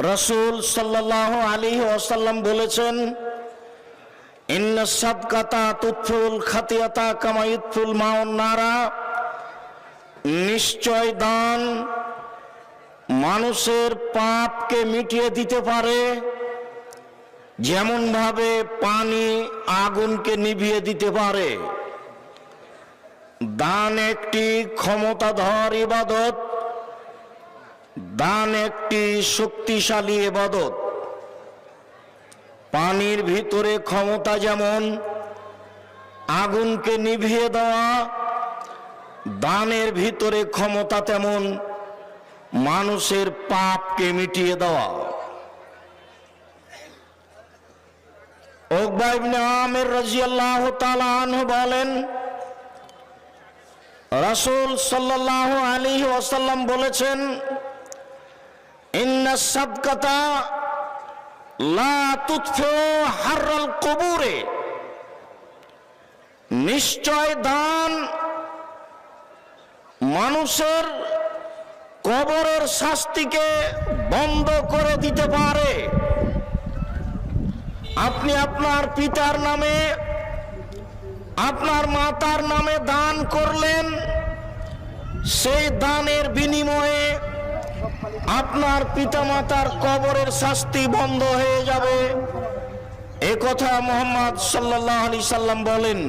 রাসূল সাল্লাল্লাহু আলাইহি ওয়াসাল্লাম বলেছেন, ইন্না সাদকাতা তুতফিউল খাতিয়াতা কামা ইতফিউল মাউন নারা, নিশ্চয় দান মানুষের পাপকে মিটিয়ে দিতে পারে যেমন ভাবে পানি আগুনকে নিভিয়ে দিতে পারে। দান একটি ক্ষমতাধর ইবাদত, দান একটি শক্তিশালী ইবাদত। পানির ভিতরে ক্ষমতা যেমন আগুনকে নিভিয়ে দেওয়া, দানের ভিতরে ক্ষমতা তেমন মানুষের পাপকে মিটিয়ে দেওয়া। উকবা ইবনে আমির রাদিয়াল্লাহু তাআলা আনহু বলেন, রাসূল সাল্লাল্লাহু আলাইহি ওয়াসাল্লাম বলেছেন, ইন্নাস সাদকাতা লা তুতফিউ হাররাল কুবুরে, নিশ্চয় দান মানুষের কবরের শাস্তিকে বন্ধ করে দিতে পারে। আপনি আপনার পিতার নামে, আপনার মাতার নামে দান করলেন, সেই দানের বিনিময়ে আপনার পিতামাতার কবরের শাস্তি বন্ধ হয়ে যাবে। এ কথা মুহাম্মদ সাল্লাল্লাহু আলাইহি সাল্লাম বলেন।